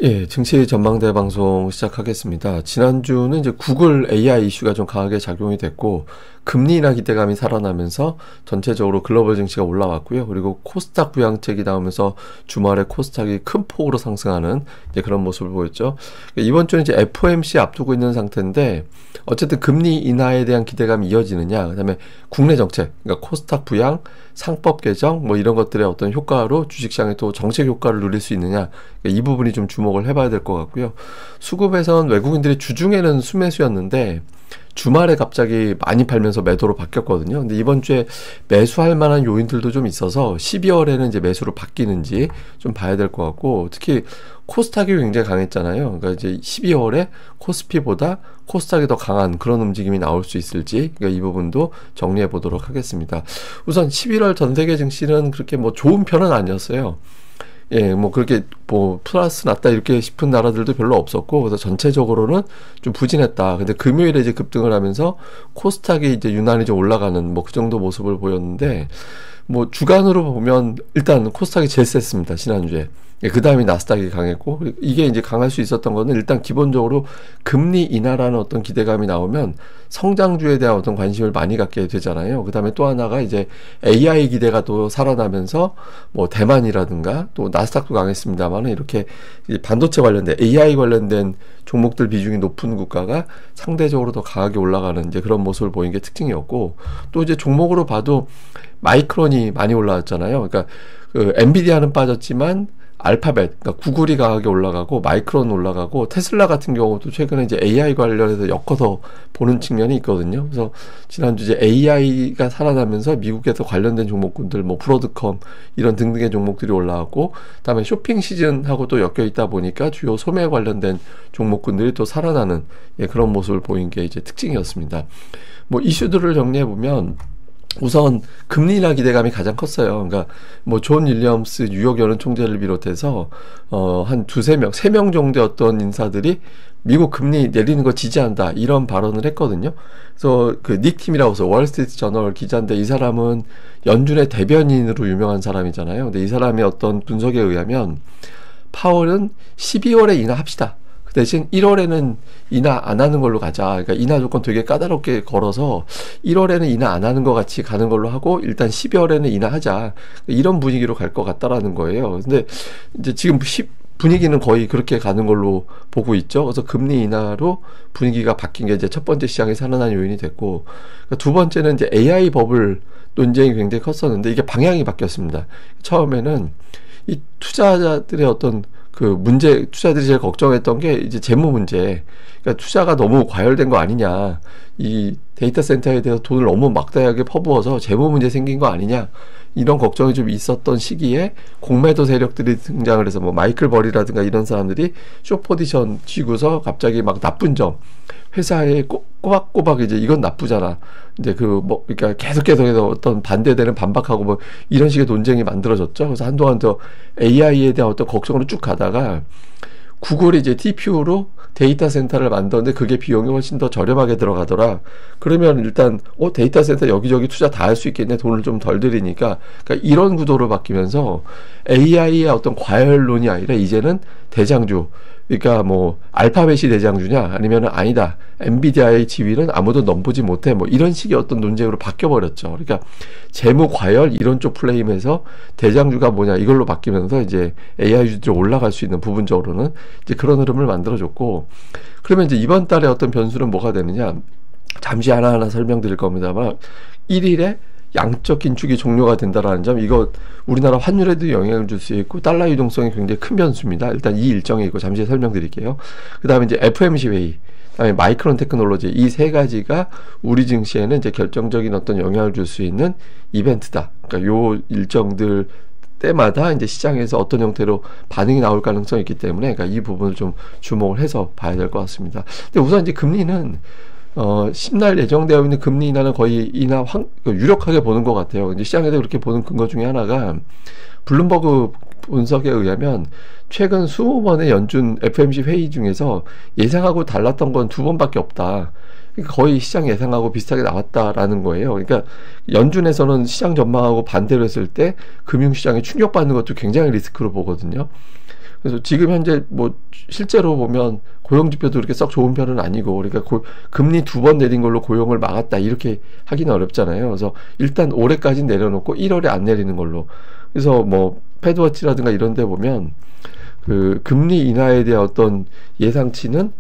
예, 증시 전망대 방송 시작하겠습니다. 지난주는 이제 구글 AI 이슈가 좀 강하게 작용이 됐고, 금리 인하 기대감이 살아나면서 전체적으로 글로벌 증시가 올라왔고요. 그리고 코스닥 부양책이 나오면서 주말에 코스닥이 큰 폭으로 상승하는 이제 그런 모습을 보였죠. 이번 주는 이제 FOMC 앞두고 있는 상태인데, 어쨌든 금리 인하에 대한 기대감이 이어지느냐, 그다음에 국내 정책, 그러니까 코스닥 부양, 상법 개정 뭐 이런 것들의 어떤 효과로 주식시장에 또 정책 효과를 누릴 수 있느냐, 이 부분이 좀 주목을 해봐야 될 것 같고요. 수급에선 외국인들이 주중에는 수매수였는데 주말에 갑자기 많이 팔면서 매도로 바뀌었거든요. 근데 이번 주에 매수할 만한 요인들도 좀 있어서 12월에는 이제 매수로 바뀌는지 좀 봐야 될 것 같고, 특히 코스닥이 굉장히 강했잖아요. 그러니까 이제 12월에 코스피보다 코스닥이 더 강한 그런 움직임이 나올 수 있을지, 그러니까 이 부분도 정리해 보도록 하겠습니다. 우선 11월 전 세계 증시는 그렇게 뭐 좋은 편은 아니었어요. 예, 뭐 그렇게 뭐 플러스 났다 이렇게 싶은 나라들도 별로 없었고, 그래서 전체적으로는 좀 부진했다. 근데 금요일에 이제 급등을 하면서 코스닥이 이제 유난히 좀 올라가는 뭐 그 정도 모습을 보였는데, 뭐 주간으로 보면 일단 코스닥이 제일 셌습니다, 지난주에. 예, 그 다음에 나스닥이 강했고, 이게 이제 강할 수 있었던 거는 일단 기본적으로 금리 인하라는 어떤 기대감이 나오면 성장주에 대한 어떤 관심을 많이 갖게 되잖아요. 그 다음에 또 하나가 이제 AI 기대가 또 살아나면서 뭐 대만이라든가 또 나스닥도 강했습니다만, 이렇게 반도체 관련된 AI 관련된 종목들 비중이 높은 국가가 상대적으로 더 강하게 올라가는 이제 그런 모습을 보인 게 특징이었고, 또 이제 종목으로 봐도 마이크론이 많이 올라왔잖아요. 그러니까 그 엔비디아는 빠졌지만 알파벳, 그러니까 구글이 강하게 올라가고 마이크론 올라가고, 테슬라 같은 경우도 최근에 이제 AI 관련해서 엮어서 보는 측면이 있거든요. 그래서 지난주 이제 AI가 살아나면서 미국에서 관련된 종목군들, 뭐 브로드컴 이런 등등의 종목들이 올라왔고, 그다음에 쇼핑 시즌하고 또 엮여 있다 보니까 주요 소매 관련된 종목군들이 또 살아나는, 예, 그런 모습을 보인 게 이제 특징이었습니다. 뭐 이슈들을 정리해 보면, 우선 금리 인하 기대감이 가장 컸어요. 그러니까 뭐 존 윌리엄스 뉴욕 연은 총재를 비롯해서 한 두세 명, 세 명 정도의 어떤 인사들이 미국 금리 내리는 거 지지한다 이런 발언을 했거든요. 그래서 그 닉 팀이라고 해서 월스트리트 저널 기자인데, 이 사람은 연준의 대변인으로 유명한 사람이잖아요. 근데 이 사람의 어떤 분석에 의하면 파월은 12월에 인하합시다. 대신 1월에는 인하 안 하는 걸로 가자. 그러니까 인하 조건 되게 까다롭게 걸어서 1월에는 인하 안 하는 것 같이 가는 걸로 하고, 일단 12월에는 인하하자. 이런 분위기로 갈 것 같다라는 거예요. 근데 이제 지금 분위기는 거의 그렇게 가는 걸로 보고 있죠. 그래서 금리 인하로 분위기가 바뀐 게 이제 첫 번째 시장에 살아난 요인이 됐고, 그러니까 두 번째는 이제 AI 버블 논쟁이 굉장히 컸었는데, 이게 방향이 바뀌었습니다. 처음에는 이 투자자들의 어떤 그 문제, 투자들이 제일 걱정했던 게 이제 재무 문제. 그러니까 투자가 너무 과열된 거 아니냐. 이 데이터 센터에 대해서 돈을 너무 막대하게 퍼부어서 재무 문제 생긴 거 아니냐. 이런 걱정이 좀 있었던 시기에 공매도 세력들이 등장을 해서 뭐 마이클 버리라든가 이런 사람들이 숏 포지션 쥐고서 갑자기 막 나쁜 점, 회사에 꼬박꼬박 이제 이건 나쁘잖아. 이제 그 뭐 그러니까 계속해서 어떤 반대되는 반박하고 뭐 이런 식의 논쟁이 만들어졌죠. 그래서 한동안 더 AI에 대한 어떤 걱정으로 쭉 가다가 구글이 이제 TPU로 데이터 센터를 만드는데 그게 비용이 훨씬 더 저렴하게 들어가더라. 그러면 일단 데이터 센터 여기저기 투자 다 할 수 있겠네. 돈을 좀 덜 들이니까. 그러니까 이런 구도로 바뀌면서 AI의 어떤 과열론이 아니라 이제는 대장주, 그러니까 뭐 알파벳이 대장주냐 아니면은 아니다, 엔비디아의 지위는 아무도 넘보지 못해, 뭐 이런 식의 어떤 논쟁으로 바뀌어버렸죠. 그러니까 재무 과열 이런 쪽 플레임에서 대장주가 뭐냐 이걸로 바뀌면서 이제 AI주들이 올라갈 수 있는, 부분적으로는 이제 그런 흐름을 만들어줬고, 그러면 이제 이번 달에 어떤 변수는 뭐가 되느냐, 잠시 하나하나 설명드릴 겁니다만, 1일에 양적 긴축이 종료가 된다라는 점, 이거 우리나라 환율에도 영향을 줄 수 있고 달러 유동성이 굉장히 큰 변수입니다. 일단 이 일정이 있고 잠시 설명드릴게요. 그 다음에 이제 FOMC 회의, 그다음에 마이크론 테크놀로지, 이 세 가지가 우리 증시에는 이제 결정적인 어떤 영향을 줄 수 있는 이벤트다. 그러니까 요 일정들 때마다 이제 시장에서 어떤 형태로 반응이 나올 가능성이 있기 때문에, 그러니까 이 부분을 좀 주목을 해서 봐야 될 것 같습니다. 근데 우선 이제 금리는 10날 예정되어 있는 금리 인하는 거의 유력하게 보는 것 같아요. 이제 시장에서 그렇게 보는 근거 중에 하나가, 블룸버그 분석에 의하면 최근 20번의 연준 FOMC 회의 중에서 예상하고 달랐던 건 2번밖에 없다. 그러니까 거의 시장 예상하고 비슷하게 나왔다라는 거예요. 그러니까 연준에서는 시장 전망하고 반대로 했을 때 금융시장에 충격받는 것도 굉장히 리스크로 보거든요. 그래서 지금 현재 뭐 실제로 보면 고용 지표도 그렇게 썩 좋은 편은 아니고, 그러니까 금리 2번 내린 걸로 고용을 막았다 이렇게 하기는 어렵잖아요. 그래서 일단 올해까지 내려놓고 1월에 안 내리는 걸로. 그래서 뭐 패드워치라든가 이런 데 보면 그 금리 인하에 대한 어떤 예상치는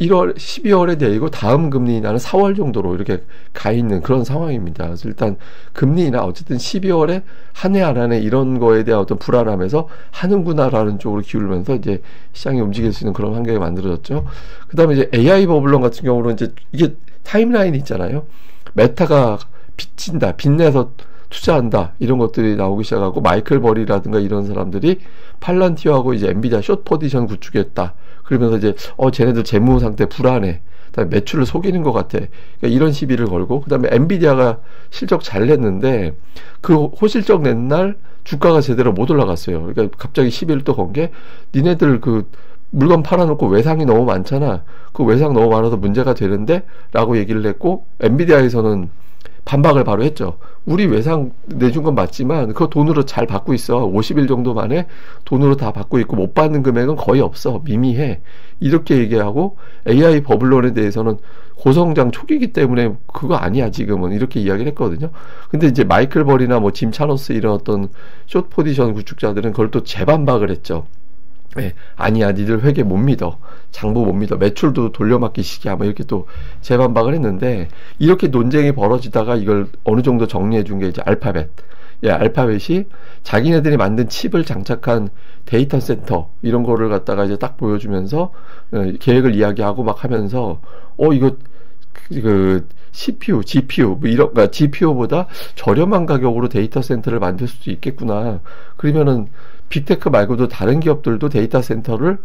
12월에 내리고 다음 금리 인하는 4월 정도로 이렇게 가 있는 그런 상황입니다. 그래서 일단 금리 인하 어쨌든 12월에 한 해 안 하네 이런 거에 대한 어떤 불안함에서 하는구나라는 쪽으로 기울면서 이제 시장이 움직일 수 있는 그런 환경이 만들어졌죠. 그 다음에 이제 AI 버블론 같은 경우는 이제 이게 타임라인이 있잖아요. 메타가 빚진다, 빚내서 투자한다 이런 것들이 나오기 시작하고, 마이클 버리라든가 이런 사람들이 팔란티어하고 이제 엔비디아 숏 포지션 구축했다 그러면서 이제 쟤네들 재무 상태 불안해, 그다음에 매출을 속이는 것 같아, 그러니까 이런 시비를 걸고, 그다음에 엔비디아가 실적 잘 냈는데 그 호실적 낸 날 주가가 제대로 못 올라갔어요. 그러니까 갑자기 시비를 또 건 게, 니네들 그 물건 팔아놓고 외상이 너무 많잖아, 그 외상 너무 많아서 문제가 되는데 라고 얘기를 했고, 엔비디아에서는 반박을 바로 했죠. 우리 외상 내준 건 맞지만 그거 돈으로 잘 받고 있어. 50일 정도 만에 돈으로 다 받고 있고 못 받는 금액은 거의 없어. 미미해. 이렇게 얘기하고, AI 버블론에 대해서는 고성장 초기이기 때문에 그거 아니야 지금은, 이렇게 이야기를 했거든요. 근데 이제 마이클 버리나 뭐 짐 차노스 이런 어떤 숏 포지션 구축자들은 그걸 또 재반박을 했죠. 네, 아니야, 니들 회계 못 믿어, 장부 못 믿어, 매출도 돌려막기 식이야, 뭐 이렇게 또 재반박을 했는데, 이렇게 논쟁이 벌어지다가 이걸 어느 정도 정리해 준 게 이제 알파벳. 예, 알파벳이 자기네들이 만든 칩을 장착한 데이터 센터 이런 거를 갖다가 이제 딱 보여주면서 계획을 이야기하고 막 하면서 이거 그 CPU, GPU 뭐 이런, 그러니까 GPU보다 저렴한 가격으로 데이터 센터를 만들 수도 있겠구나. 그러면은 빅테크 말고도 다른 기업들도 데이터 센터를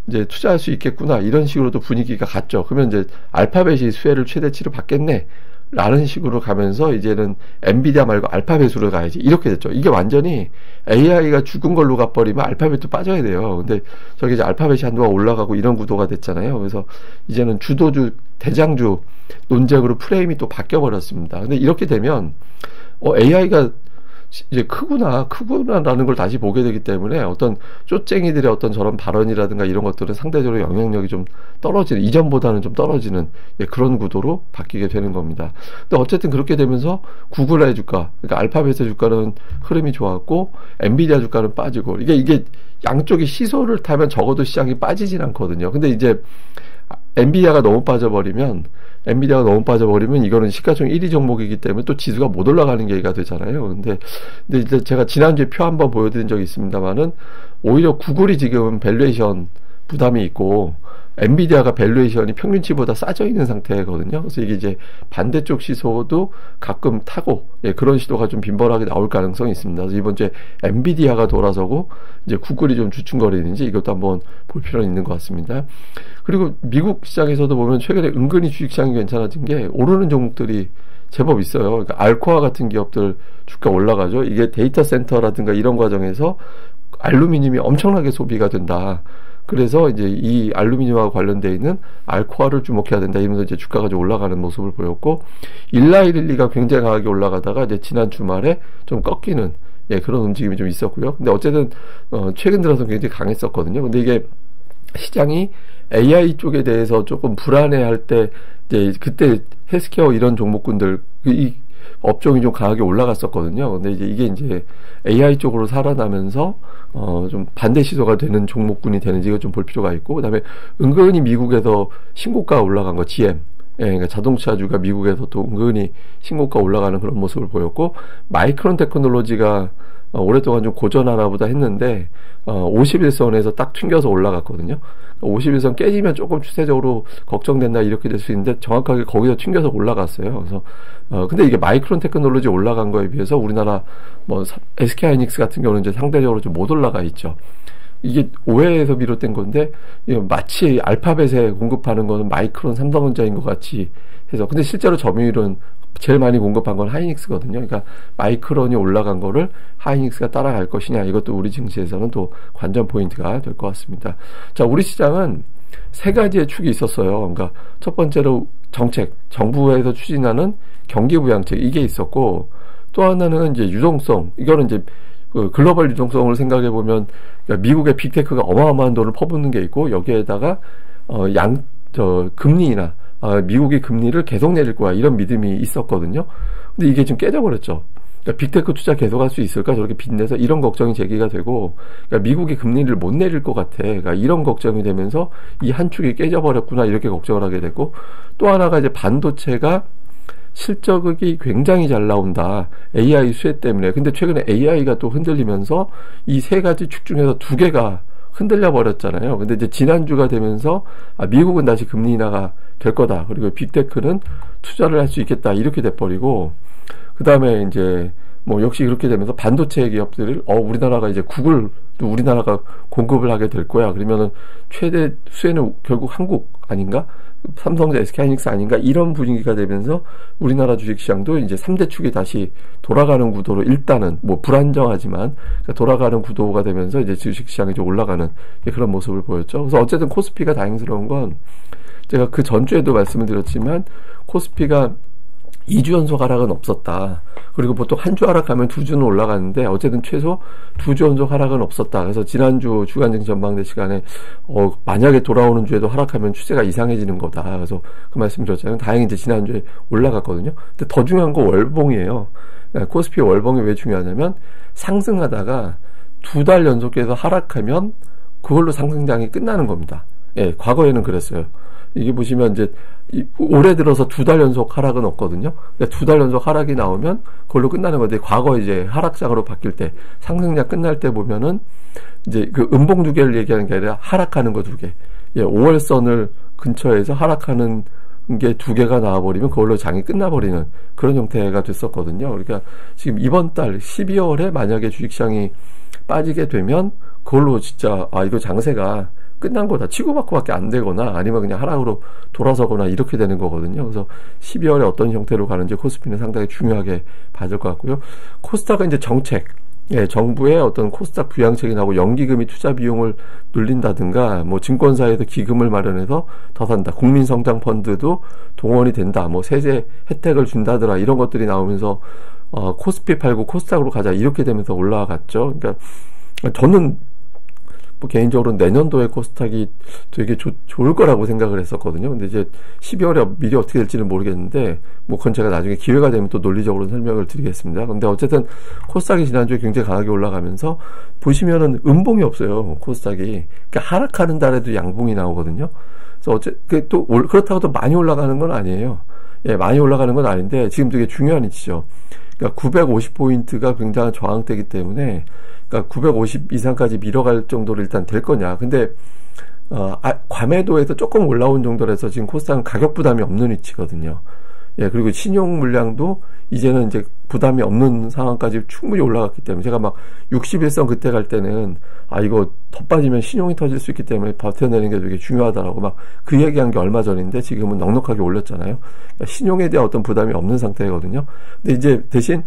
이제 투자할 수 있겠구나, 이런 식으로도 분위기가 갔죠. 그러면 이제 알파벳이 수혜를 최대치로 받겠네 라는 식으로 가면서 이제는 엔비디아 말고 알파벳으로 가야지 이렇게 됐죠. 이게 완전히 AI가 죽은 걸로 가버리면 알파벳도 빠져야 돼요. 근데 저기 이제 알파벳이 한동안 올라가고 이런 구도가 됐잖아요. 그래서 이제는 주도주, 대장주 논쟁으로 프레임이 또 바뀌어 버렸습니다. 근데 이렇게 되면 AI가 이제 크구나라는 걸 다시 보게 되기 때문에 어떤 쪼쟁이들의 어떤 저런 발언이라든가 이런 것들은 상대적으로 영향력이 좀 떨어지는, 이전보다는 좀 떨어지는 그런 구도로 바뀌게 되는 겁니다. 근데 어쨌든 그렇게 되면서 구글의 주가, 그러니까 알파벳의 주가는 흐름이 좋았고 엔비디아 주가는 빠지고, 이게 양쪽이 시소를 타면 적어도 시장이 빠지진 않거든요. 근데 이제 엔비디아가 너무 빠져버리면 이거는 시가총 1위 종목이기 때문에 또 지수가 못 올라가는 계기가 되잖아요. 근데 이제 제가 지난주에 표 한번 보여드린 적이 있습니다만은, 오히려 구글이 지금 밸류에이션 부담이 있고 엔비디아가 밸류에이션이 평균치보다 싸져 있는 상태거든요. 그래서 이게 이제 반대쪽 시소도 가끔 타고 그런 시도가 좀 빈번하게 나올 가능성이 있습니다. 그래서 이번 주에 엔비디아가 돌아서고 이제 구글이 좀 주춤거리는지 이것도 한번 볼 필요는 있는 것 같습니다. 그리고 미국 시장에서도 보면 최근에 은근히 주식시장이 괜찮아진 게, 오르는 종목들이 제법 있어요. 그러니까 알코아 같은 기업들 주가 올라가죠. 이게 데이터 센터라든가 이런 과정에서 알루미늄이 엄청나게 소비가 된다. 그래서 이제 이 알루미늄하고 관련되어 있는 알코아를 주목해야 된다, 이러면서 이제 주가가 좀 올라가는 모습을 보였고, 일라이릴리가 굉장히 강하게 올라가다가 이제 지난 주말에 좀 꺾이는 그런 움직임이 좀 있었고요. 근데 어쨌든 최근 들어서 굉장히 강했었거든요. 근데 이게 시장이 AI 쪽에 대해서 조금 불안해할 때, 이제 그때 헬스케어 이런 종목군들 이 업종이 좀 강하게 올라갔었거든요. 근데 이게 이제 AI 쪽으로 살아나면서 좀 반대 시도가 되는 종목군이 되는지 이거 좀 볼 필요가 있고, 그다음에 은근히 미국에서 신고가 올라간 거, GM. 그러니까 자동차주가 미국에서 또 은근히 신고가 올라가는 그런 모습을 보였고, 마이크론 테크놀로지가 오랫동안 좀 고전하나 보다 했는데 51선에서 딱 튕겨서 올라갔거든요. 51선 깨지면 조금 추세적으로 걱정된다 이렇게 될 수 있는데, 정확하게 거기서 튕겨서 올라갔어요. 그래서 근데 이게 마이크론 테크놀로지 올라간 거에 비해서 우리나라 뭐 SK하이닉스 같은 경우는 이제 상대적으로 좀 못 올라가 있죠. 이게 오해에서 비롯된 건데, 마치 알파벳에 공급하는 거는 마이크론, 삼성전자인 것 같이 해서, 근데 실제로 점유율은 제일 많이 공급한 건 하이닉스거든요. 그러니까 마이크론이 올라간 거를 하이닉스가 따라갈 것이냐, 이것도 우리 증시에서는 또 관전 포인트가 될 것 같습니다. 자, 우리 시장은 세 가지의 축이 있었어요. 그러니까 첫 번째로 정책, 정부에서 추진하는 경기 부양책, 이게 있었고, 또 하나는 이제 유동성, 이거는 이제 그 글로벌 유동성을 생각해 보면 그러니까 미국의 빅테크가 어마어마한 돈을 퍼붓는 게 있고 여기에다가 금리나 미국이 금리를 계속 내릴 거야 이런 믿음이 있었거든요. 근데 이게 지금 깨져버렸죠. 그러니까 빅테크 투자 계속할 수 있을까 저렇게 빚내서 이런 걱정이 제기가 되고 그러니까 미국이 금리를 못 내릴 것 같아. 그러니까 이런 걱정이 되면서 이 한 축이 깨져버렸구나 이렇게 걱정을 하게 되고 또 하나가 이제 반도체가 실적이 굉장히 잘 나온다. AI 수혜 때문에. 근데 최근에 AI가 또 흔들리면서 이 세 가지 축 중에서 두 개가 흔들려 버렸잖아요. 근데 이제 지난주가 되면서 미국은 다시 금리 인하가 될 거다. 그리고 빅테크는 투자를 할 수 있겠다. 이렇게 돼버리고 그 다음에 이제 뭐 역시 그렇게 되면서 반도체 기업들을 우리나라가 이제 구글도 우리나라가 공급을 하게 될 거야. 그러면은 최대 수혜는 결국 한국 아닌가? 삼성전자, SK하이닉스 아닌가? 이런 분위기가 되면서 우리나라 주식시장도 이제 3대 축이 다시 돌아가는 구도로 일단은 뭐 불안정하지만 돌아가는 구도가 되면서 이제 주식시장이 좀 올라가는 그런 모습을 보였죠. 그래서 어쨌든 코스피가 다행스러운 건 제가 그 전주에도 말씀을 드렸지만 코스피가 2주 연속 하락은 없었다. 그리고 보통 한 주 하락하면 2주는 올라가는데 어쨌든 최소 2주 연속 하락은 없었다. 그래서 지난주 주간증시 전망대 시간에 만약에 돌아오는 주에도 하락하면 추세가 이상해지는 거다. 그래서 그 말씀 드렸잖아요. 다행히 이제 지난주에 올라갔거든요. 근데 더 중요한 건 월봉이에요. 코스피 월봉이 왜 중요하냐면 상승하다가 2달 연속해서 하락하면 그걸로 상승장이 끝나는 겁니다. 예, 과거에는 그랬어요. 이게 보시면 이제 올해 들어서 2달 연속 하락은 없거든요. 2달 연속 하락이 나오면 그걸로 끝나는 건데 과거 이제 하락장으로 바뀔 때 상승장 끝날 때 보면은 이제 그 음봉 두 개를 얘기하는 게 아니라 하락하는 거 두 개. 예, 5월선을 근처에서 하락하는 게 두 개가 나와버리면 그걸로 장이 끝나버리는 그런 형태가 됐었거든요. 그러니까 지금 이번 달 12월에 만약에 주식시장이 빠지게 되면 그걸로 진짜 이거 장세가 끝난 거다. 치고받고밖에 안 되거나 아니면 그냥 하락으로 돌아서거나 이렇게 되는 거거든요. 그래서 12월에 어떤 형태로 가는지 코스피는 상당히 중요하게 봐야 될 것 같고요. 코스닥은 이제 정책, 정부의 어떤 코스닥 부양책이 나오고 연기금이 투자 비용을 늘린다든가 뭐 증권사에서 기금을 마련해서 더 산다. 국민성장펀드도 동원이 된다. 뭐 세제 혜택을 준다더라. 이런 것들이 나오면서 코스피 팔고 코스닥으로 가자. 이렇게 되면서 올라갔죠. 그러니까 저는 개인적으로 내년도에 코스닥이 되게 좋을 거라고 생각을 했었거든요. 근데 이제 12월에 미리 어떻게 될지는 모르겠는데, 뭐 그건 제가 나중에 기회가 되면 또 논리적으로 설명을 드리겠습니다. 근데 어쨌든 코스닥이 지난주에 굉장히 강하게 올라가면서 보시면은 음봉이 없어요. 코스닥이. 그러니까 하락하는 달에도 양봉이 나오거든요. 그래서 또 그렇다고 또 많이 올라가는 건 아니에요. 예, 많이 올라가는 건 아닌데 지금 되게 중요한 위치죠. 그러니까 950포인트가 굉장한 저항대이기 때문에 그러니까 950 이상까지 밀어갈 정도로 일단 될 거냐. 근데 과매도에서 조금 올라온 정도라서 지금 코스닥은 가격 부담이 없는 위치거든요. 예, 그리고 신용 물량도 이제는 이제 부담이 없는 상황까지 충분히 올라갔기 때문에 제가 막 61선 그때 갈 때는 이거 더 빠지면 신용이 터질 수 있기 때문에 버텨내는 게 되게 중요하다라고 막 그 얘기한 게 얼마 전인데 지금은 넉넉하게 올렸잖아요. 그러니까 신용에 대한 어떤 부담이 없는 상태거든요. 근데 이제 대신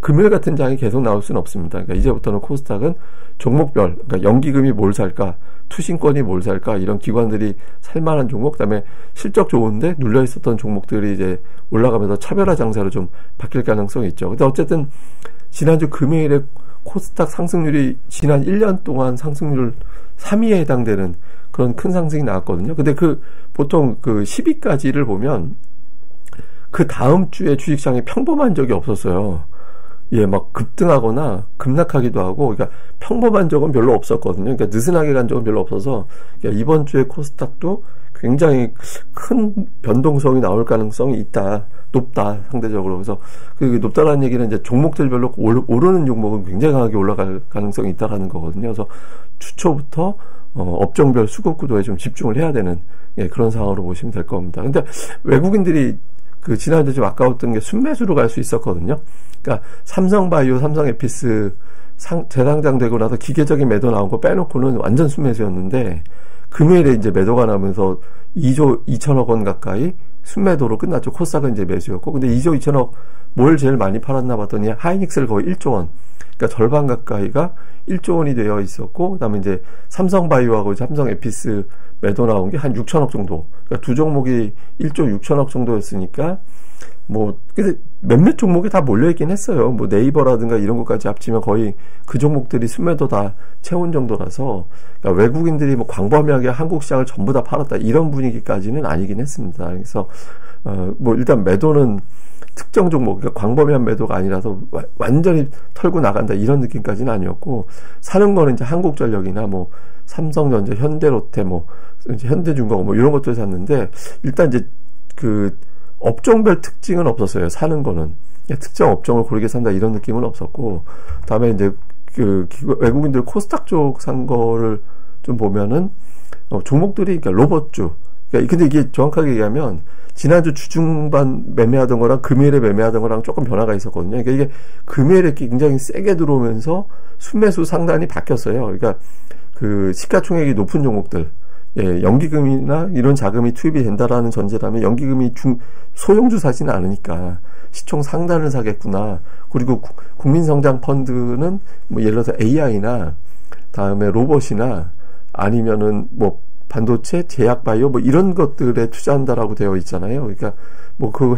금요일 같은 장이 계속 나올 수는 없습니다. 그러니까 이제부터는 코스닥은 종목별, 그러니까 연기금이 뭘 살까, 투신권이 뭘 살까, 이런 기관들이 살만한 종목, 그다음에 실적 좋은데 눌려 있었던 종목들이 이제 올라가면서 차별화 장사로 좀 바뀔 가능성이 있죠. 근데 어쨌든 지난주 금요일에 코스닥 상승률이 지난 1년 동안 상승률 3위에 해당되는 그런 큰 상승이 나왔거든요. 근데 보통 10위까지를 보면 그 다음 주에 주식시장이 평범한 적이 없었어요. 예, 막 급등하거나 급락하기도 하고, 그러니까 평범한 적은 별로 없었거든요. 그러니까 느슨하게 간 적은 별로 없어서, 그러니까 이번 주에 코스닥도 굉장히 큰 변동성이 나올 가능성이 높다, 상대적으로. 그래서 높다라는 얘기는 이제 종목들별로 오르는 종목은 굉장히 강하게 올라갈 가능성이 있다라는 거거든요. 그래서 주초부터 업종별 수급 구도에 좀 집중을 해야 되는 그런 상황으로 보시면 될 겁니다. 근데 외국인들이 지난주에 좀 아까웠던 게 순매수로 갈 수 있었거든요. 그러니까 삼성바이오, 삼성에피스 재상장되고 나서 기계적인 매도 나온 거 빼놓고는 완전 순매수였는데 금요일에 이제 매도가 나면서 2조 2천억 원 가까이 순매도로 끝났죠. 코스닥은 이제 매수였고, 근데 2조 2천억 뭘 제일 많이 팔았나 봤더니 하이닉스를 거의 1조 원, 그러니까 절반 가까이가 1조 원이 되어 있었고, 그다음에 이제 삼성바이오하고 삼성에피스 매도 나온 게 한 6천억 정도, 그러니까 두 종목이 1조 6천억 정도였으니까 근데 몇몇 종목이 다 몰려있긴 했어요. 네이버라든가 이런 것까지 합치면 거의 그 종목들이 순매도 다 채운 정도라서, 그러니까 외국인들이 광범위하게 한국 시장을 전부 다 팔았다, 이런 분위기까지는 아니긴 했습니다. 그래서, 일단 매도는 특정 종목, 그러니까 광범위한 매도가 아니라서 완전히 털고 나간다, 이런 느낌까지는 아니었고, 사는 거는 이제 한국전력이나 삼성전자, 현대로테, 이제 현대중공업 이런 것들 샀는데, 일단 이제 업종별 특징은 없었어요. 사는 거는 특정 업종을 고르게 산다, 이런 느낌은 없었고, 다음에 이제 외국인들 코스닥 쪽 산 거를 좀 보면은 종목들이, 그러니까 로봇주, 근데 이게 정확하게 얘기하면 지난주 주중반 매매하던 거랑 금요일에 매매하던 거랑 조금 변화가 있었거든요. 그러니까 이게 금요일에 굉장히 세게 들어오면서 순매수 상단이 바뀌었어요. 그러니까 시가총액이 높은 종목들, 연기금이나 이런 자금이 투입이 된다라는 전제라면, 연기금이 소형주 사지는 않으니까 시총 상단을 사겠구나. 그리고 국민성장 펀드는 예를 들어서 AI나 다음에 로봇이나 아니면은 반도체, 제약 바이오 이런 것들에 투자한다라고 되어 있잖아요. 그러니까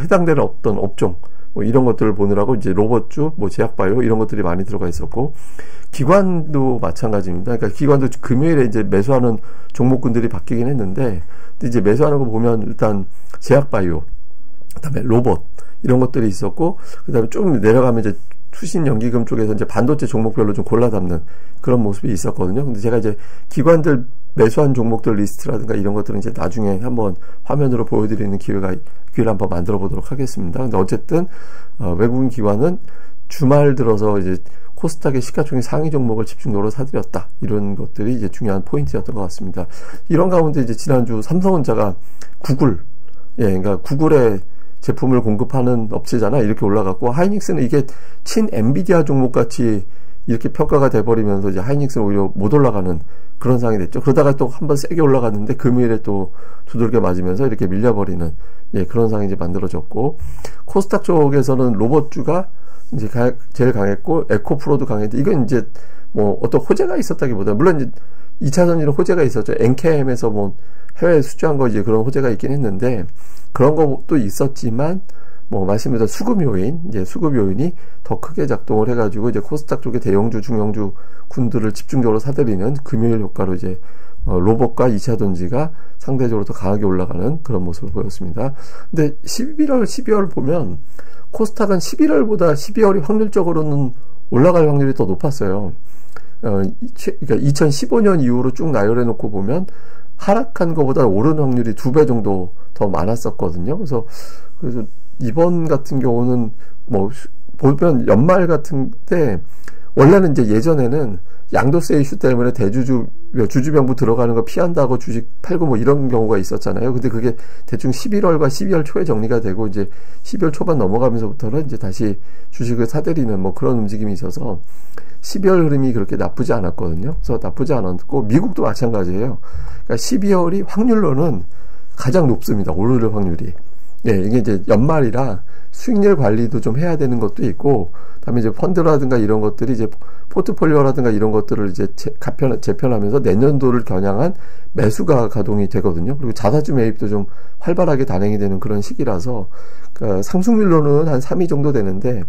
해당되는 어떤 업종 이런 것들을 보느라고 이제 로봇주, 제약 바이오 이런 것들이 많이 들어가 있었고, 기관도 마찬가지입니다. 그러니까 기관도 금요일에 이제 매수하는 종목군들이 바뀌긴 했는데, 근데 이제 매수하는 거 보면 일단 제약 바이오, 그다음에 로봇 이런 것들이 있었고, 그다음에 좀 내려가면 이제 투신 연기금 쪽에서 이제 반도체 종목별로 좀 골라 담는 그런 모습이 있었거든요. 근데 제가 이제 기관들 매수한 종목들 리스트라든가 이런 것들은 이제 나중에 한번 화면으로 보여드리는 기회를 한번 만들어 보도록 하겠습니다. 근데 어쨌든 외국인 기관은 주말 들어서 이제 코스닥의 시가총액 상위 종목을 집중적으로 사들였다, 이런 것들이 이제 중요한 포인트였던 것 같습니다. 이런 가운데 이제 지난주 삼성전자가 그러니까 구글의 제품을 공급하는 업체잖아, 이렇게 올라갔고, 하이닉스는 이게 친 엔비디아 종목 같이 이렇게 평가가 돼버리면서 이제 하이닉스는 오히려 못 올라가는 그런 상황이 됐죠. 그러다가 또 한번 세게 올라갔는데 금요일에 또 두들겨 맞으면서 이렇게 밀려버리는 그런 상황이 이제 만들어졌고, 코스닥 쪽에서는 로봇주가 이제 제일 강했고, 에코프로도 강했는데, 이건 이제 어떤 호재가 있었다기보다, 물론 이제 2차전지는 호재가 있었죠. 엔캠에서 해외 수주한 거 이제 그런 호재가 있긴 했는데, 그런 것도 있었지만, 말씀드린 수급 요인이 더 크게 작동을 해가지고, 이제 코스닥 쪽의 대형주, 중형주 군들을 집중적으로 사들이는 금요일 효과로 이제, 로봇과 2차전지가 상대적으로 더 강하게 올라가는 그런 모습을 보였습니다. 근데 11월, 12월 보면, 코스닥은 11월보다 12월이 확률적으로는 올라갈 확률이 더 높았어요. 그러니까 2015년 이후로 쭉 나열해 놓고 보면, 하락한 것보다 오른 확률이 2배 정도 더 많았었거든요. 그래서 이번 같은 경우는 보면 연말 같은 때, 원래는 이제 예전에는 양도세 이슈 때문에 주주병부 들어가는 거 피한다고 주식 팔고 이런 경우가 있었잖아요. 근데 그게 대충 11월과 12월 초에 정리가 되고, 이제 12월 초반 넘어가면서부터는 이제 다시 주식을 사들이는 그런 움직임이 있어서 12월 흐름이 그렇게 나쁘지 않았거든요. 그래서 나쁘지 않았고, 미국도 마찬가지예요. 그러니까 12월이 확률로는 가장 높습니다. 오르는 확률이. 이게 이제 연말이라 수익률 관리도 좀 해야 되는 것도 있고, 그다음에 이제 펀드라든가 이런 것들이 이제 포트폴리오라든가 이런 것들을 이제 재편하면서 내년도를 겨냥한 매수가 가동이 되거든요. 그리고 자사주 매입도 좀 활발하게 단행이 되는 그런 시기라서, 그러니까 상승률로는 한 3위 정도 되는데,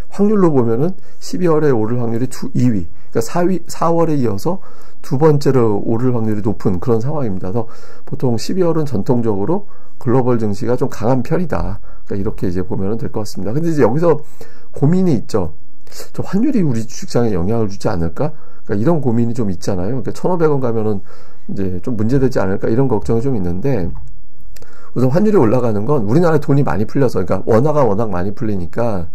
확률로 보면은 12월에 오를 확률이 2위, 그러니까 4월에 이어서 두 번째로 오를 확률이 높은 그런 상황입니다. 그래서 보통 12월은 전통적으로 글로벌 증시가 좀 강한 편이다, 그러니까 이렇게 이제 보면 될 것 같습니다. 근데 이제 여기서 고민이 있죠. 저 환율이 우리 주식장에 영향을 주지 않을까? 그러니까 이런 고민이 좀 있잖아요. 그러니까 1,500원 가면은 이제 좀 문제되지 않을까, 이런 걱정이 좀 있는데, 우선 환율이 올라가는 건 우리나라에 돈이 많이 풀려서, 그러니까 원화가 워낙 많이 풀리니까,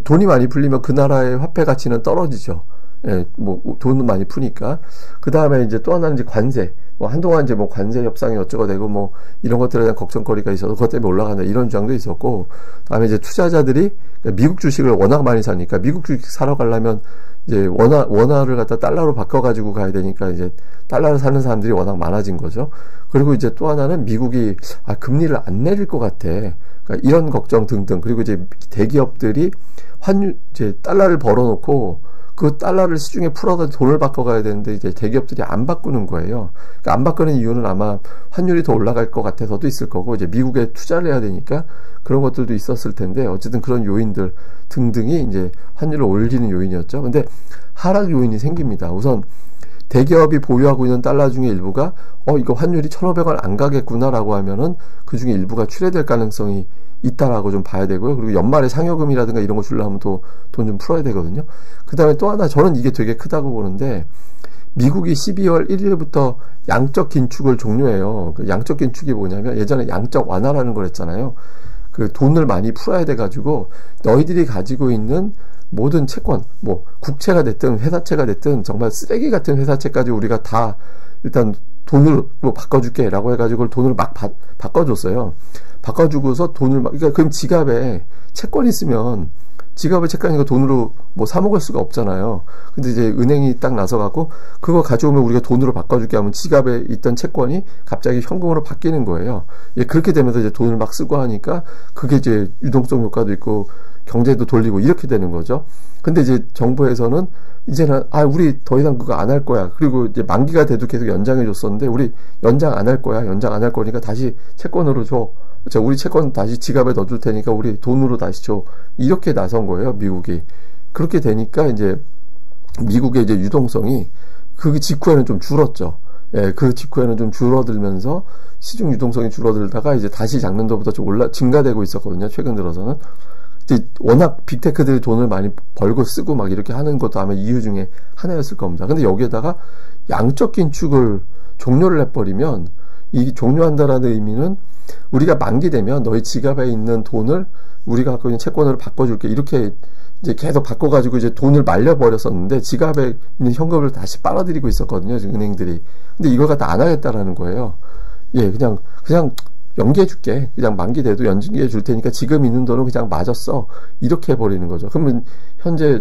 돈이 많이 풀리면 그 나라의 화폐 가치는 떨어지죠. 돈은 많이 푸니까. 그 다음에 이제 또 하나는 이제 관세. 한동안 이제 관세 협상이 어쩌고 되고 이런 것들에 대한 걱정거리가 있어서 그것 때문에 올라간다, 이런 주장도 있었고, 그다음에 이제 투자자들이 미국 주식을 워낙 많이 사니까, 미국 주식 사러 가려면 이제 원화를 갖다 달러로 바꿔가지고 가야 되니까, 이제 달러를 사는 사람들이 워낙 많아진 거죠. 그리고 이제 또 하나는 미국이 금리를 안 내릴 것 같아, 그러니까 이런 걱정 등등. 그리고 이제 대기업들이 이제 달러를 벌어놓고 그 달러를 시중에 풀어서 돈을 바꿔가야 되는데 이제 대기업들이 안 바꾸는 거예요. 그러니까 안 바꾸는 이유는 아마 환율이 더 올라갈 것 같아서도 있을 거고, 이제 미국에 투자를 해야 되니까 그런 것들도 있었을 텐데, 어쨌든 그런 요인들 등등이 이제 환율을 올리는 요인이었죠. 근데 하락 요인이 생깁니다. 우선 대기업이 보유하고 있는 달러 중에 일부가 이거 환율이 1,500원 안 가겠구나라고 하면은 그 중에 일부가 출회될 가능성이 있다라고 좀 봐야 되고요. 그리고 연말에 상여금이라든가 이런 거 주려면 또 돈 좀 풀어야 되거든요. 그 다음에 또 하나, 저는 이게 되게 크다고 보는데, 미국이 12월 1일부터 양적 긴축을 종료해요. 그 양적 긴축이 뭐냐면, 예전에 양적 완화라는 걸 했잖아요. 그 돈을 많이 풀어야 돼가지고 너희들이 가지고 있는 모든 채권, 뭐 국채가 됐든 회사채가 됐든 정말 쓰레기 같은 회사채까지 우리가 다 일단 돈으로 바꿔줄게 라고 해가지고 그걸 돈으로 막 바꿔줬어요. 바꿔주고서 돈을 막, 그러니까 그럼 지갑에 채권이 있으면 지갑에 채권이니까 돈으로 뭐 사먹을 수가 없잖아요. 근데 이제 은행이 딱 나서갖고 그거 가져오면 우리가 돈으로 바꿔줄게 하면 지갑에 있던 채권이 갑자기 현금으로 바뀌는 거예요. 예, 그렇게 되면서 이제 돈을 막 쓰고 하니까 그게 이제 유동성 효과도 있고 경제도 돌리고 이렇게 되는 거죠. 근데 이제 정부에서는 이제는 우리 더 이상 그거 안 할 거야. 그리고 이제 만기가 돼도 계속 연장해 줬었는데 우리 연장 안 할 거야. 연장 안 할 거니까 다시 채권으로 줘. 우리 채권 다시 지갑에 넣어줄 테니까 우리 돈으로 다시 줘. 이렇게 나선 거예요, 미국이. 그렇게 되니까 이제 미국의 이제 유동성이 그 직후에는 좀 줄었죠. 예, 그 직후에는 좀 줄어들면서 시중 유동성이 줄어들다가 이제 다시 작년도보다 좀 증가되고 있었거든요, 최근 들어서는. 이제 워낙 빅테크들이 돈을 많이 벌고 쓰고 막 이렇게 하는 것도 아마 이유 중에 하나였을 겁니다. 근데 여기에다가 양적 긴축을 종료를 해버리면, 이 종료한다라는 의미는 우리가 만기되면 너희 지갑에 있는 돈을 우리가 갖고 있는 채권으로 바꿔줄게. 이렇게 이제 계속 바꿔가지고 이제 돈을 말려버렸었는데 지갑에 있는 현금을 다시 빨아들이고 있었거든요, 지금 은행들이. 근데 이걸 갖다 안 하겠다라는 거예요. 예, 그냥 연기해줄게. 그냥 만기돼도 연기해줄 테니까 지금 있는 돈은 그냥 맞았어. 이렇게 해버리는 거죠. 그러면 현재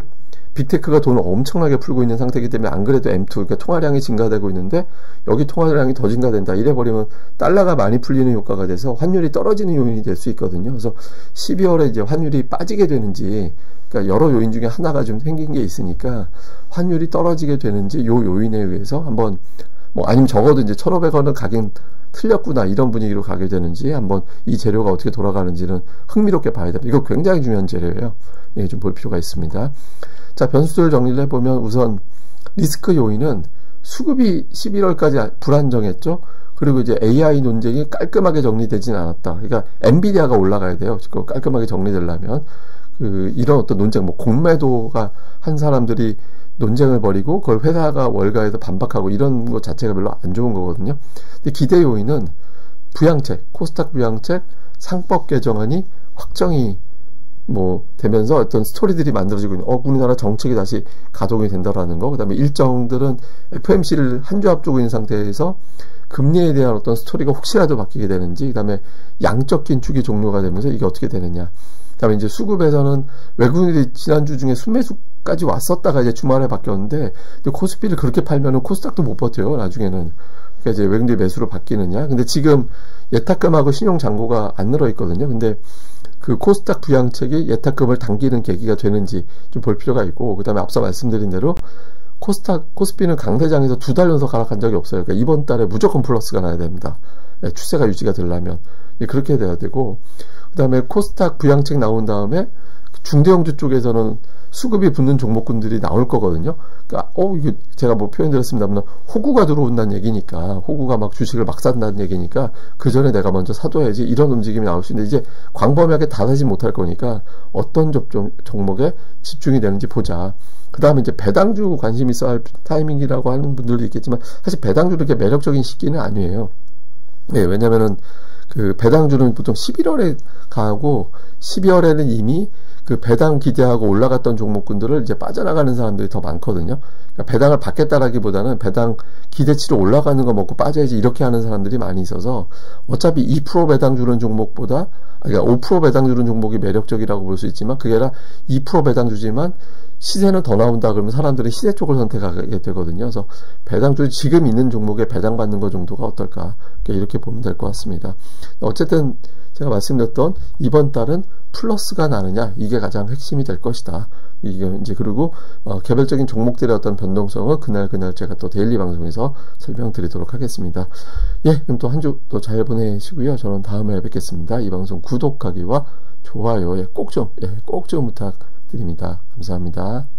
빅테크가 돈을 엄청나게 풀고 있는 상태이기 때문에 안 그래도 M2, 그러니까 통화량이 증가되고 있는데 여기 통화량이 더 증가된다. 이래버리면 달러가 많이 풀리는 효과가 돼서 환율이 떨어지는 요인이 될 수 있거든요. 그래서 12월에 이제 환율이 빠지게 되는지, 그러니까 여러 요인 중에 하나가 좀 생긴 게 있으니까 환율이 떨어지게 되는지 요 요인에 의해서 한번 아니면 적어도 이제 1,500원은 가긴 틀렸구나 이런 분위기로 가게 되는지, 한번 이 재료가 어떻게 돌아가는지는 흥미롭게 봐야 됩니다. 이거 굉장히 중요한 재료예요. 예, 좀 볼 필요가 있습니다. 자, 변수를 정리를 해보면 우선 리스크 요인은 수급이 11월까지 불안정했죠. 그리고 이제 AI 논쟁이 깔끔하게 정리되진 않았다. 그러니까 엔비디아가 올라가야 돼요. 깔끔하게 정리되려면 이런 어떤 논쟁, 공매도가 한 사람들이 논쟁을 벌이고 그걸 회사가 월가에서 반박하고 이런 것 자체가 별로 안 좋은 거거든요. 근데 기대 요인은 부양책, 코스닥 부양책, 상법 개정안이 확정이 되면서 어떤 스토리들이 만들어지고 있는, 우리나라 정책이 다시 가동이 된다라는 거. 그 다음에 일정들은 FMC를 한 주 앞두고 있는 상태에서 금리에 대한 어떤 스토리가 혹시라도 바뀌게 되는지, 그 다음에 양적 긴축이 종료가 되면서 이게 어떻게 되느냐. 그 다음에 이제 수급에서는 외국인들이 지난주 중에 순매수까지 왔었다가 이제 주말에 바뀌었는데, 근데 코스피를 그렇게 팔면은 코스닥도 못 버텨요, 나중에는. 그러니까 이제 외국인들이 매수로 바뀌느냐. 근데 지금 예탁금하고 신용잔고가 안 늘어있거든요. 근데 그 코스닥 부양책이 예탁금을 당기는 계기가 되는지 좀 볼 필요가 있고, 그 다음에 앞서 말씀드린 대로 코스피는 강세장에서 2달 연속 하락한 적이 없어요. 그러니까 이번 달에 무조건 플러스가 나야 됩니다. 예, 추세가 유지가 되려면. 예, 그렇게 돼야 되고, 그 다음에 코스닥 부양책 나온 다음에 중대형주 쪽에서는 수급이 붙는 종목군들이 나올 거거든요. 그러니까 이게 제가 표현 드렸습니다만 호구가 들어온다는 얘기니까, 호구가 막 주식을 막 산다는 얘기니까 그 전에 내가 먼저 사둬야지, 이런 움직임이 나올 수 있는데, 이제 광범위하게 다 사지 못할 거니까 어떤 종목에 집중이 되는지 보자. 그 다음에 이제 배당주 관심 있어 할 타이밍이라고 하는 분들도 있겠지만, 사실 배당주 그렇게 매력적인 시기는 아니에요. 네, 왜냐면은 그 배당주는 보통 11월에 가고 12월에는 이미 그 배당 기대하고 올라갔던 종목군들을 이제 빠져나가는 사람들이 더 많거든요. 그러니까 배당을 받겠다라기보다는 배당 기대치로 올라가는 거 먹고 빠져야지, 이렇게 하는 사람들이 많이 있어서 어차피 2% 배당 주는 종목보다, 그러니까 5% 배당 주는 종목이 매력적이라고 볼 수 있지만, 그게 아니라 2% 배당 주지만 시세는 더 나온다 그러면 사람들은 시세 쪽을 선택하게 되거든요. 그래서 배당주, 지금 있는 종목에 배당받는 것 정도가 어떨까, 이렇게 보면 될 것 같습니다. 어쨌든 제가 말씀드렸던 이번 달은 플러스가 나느냐, 이게 가장 핵심이 될 것이다. 이게 이제 그리고 개별적인 종목들의 어떤 변동성은 그날 제가 또 데일리 방송에서 설명드리도록 하겠습니다. 예, 그럼 또 한 주 또 잘 보내시고요. 저는 다음에 뵙겠습니다. 이 방송 구독하기와 좋아요 꼭 좀 부탁드립니다. 감사합니다.